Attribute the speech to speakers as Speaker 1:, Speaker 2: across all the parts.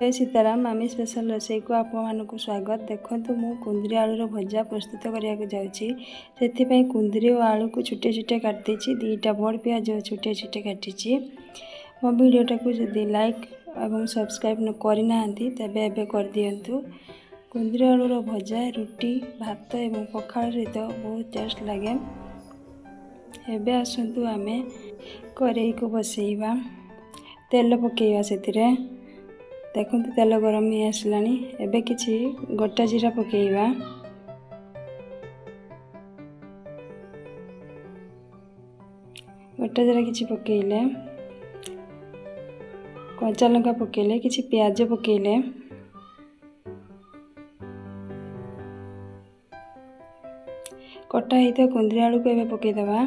Speaker 1: जय सीताराम मामी स्पेशल रोसई को आपको स्वागत। देखो मु कुंदरी आलूर भजा प्रस्तुत करने को जाऊँगी। कुंदरी और आलू को छुटे छुटे काटी, दीटा बड़ पियाज छुटे छुटे काटी। मो वीडियोटा को जदि लाइक और सब्सक्राइब करना तेज एवं कर दिंतु। कुंदरी आलूर भजा रुटी भात और पखाल सहित बहुत टेस्ट लगे। एबे आसतु आमे कड़ाई को बसैवा, तेल पकेवा से देखो तेल गरम ही आसलानी। एबे किछि गोटा जीरा पकेवा, गोटा जीरा किछि पकेइले, कंचा लंका पकेइले, किछि प्याज पकेइले, कटा हिता कुंदरी आलू को एबे पकेइ दबा,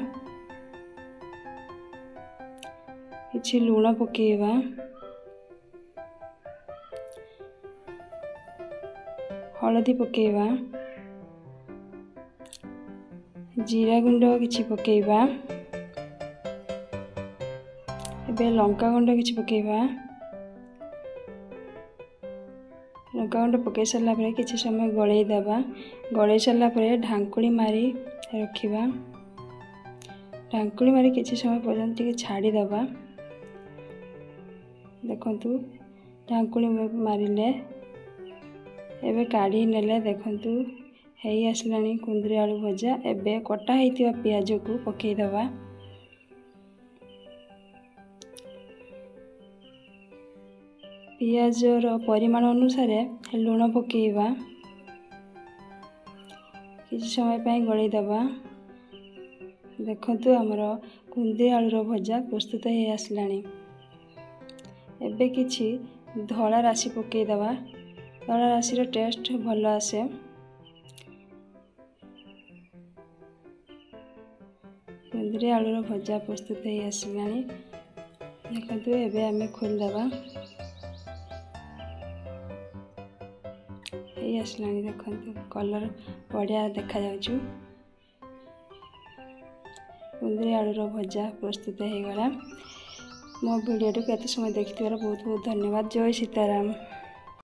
Speaker 1: किछि लूण पकेइबा, हलदी पकेइबा, जीरा गुंड किछि पकेइबा, एबे लंका गुंड किछि पकेइबा। लंका गुंड पकई सारा पर किछि समय गलई दबा। गलई सारा पर ढांकुणी मारी रखिबा। ढांकुणी मारी किछि समय पर्यंत टिके छाड़ी दबा। देखंतु ढांकुणी मारिले एबे काढ़ी नेले। देखंतु हेई आसलानी कुंदरी आलू भजा। एबे कटा हेतिवा प्याज को पकई दबा। पियाजर परिमाण अनुसार लूण पकेइबा, किछि समय पई गलई दबा। देखंतु हमर कुंदरी आलूर भजा प्रस्तुत हे आसलानी। एबे किछि धला राशि पकई दबा। धला राशि टेस्ट भल आसे। कुंदरी आलूर भजा प्रस्तुत हे आसलानी। देखंतु एबे आमे खोल दबा। हे आसलानी देखंतु कलर बढ़िया देखा जाउछु। कुंदरी आलूर भजा प्रस्तुत हे गला। मो वीडियो केते समय देखिथिबार बहुत बहुत धन्यवाद। जय सीताराम।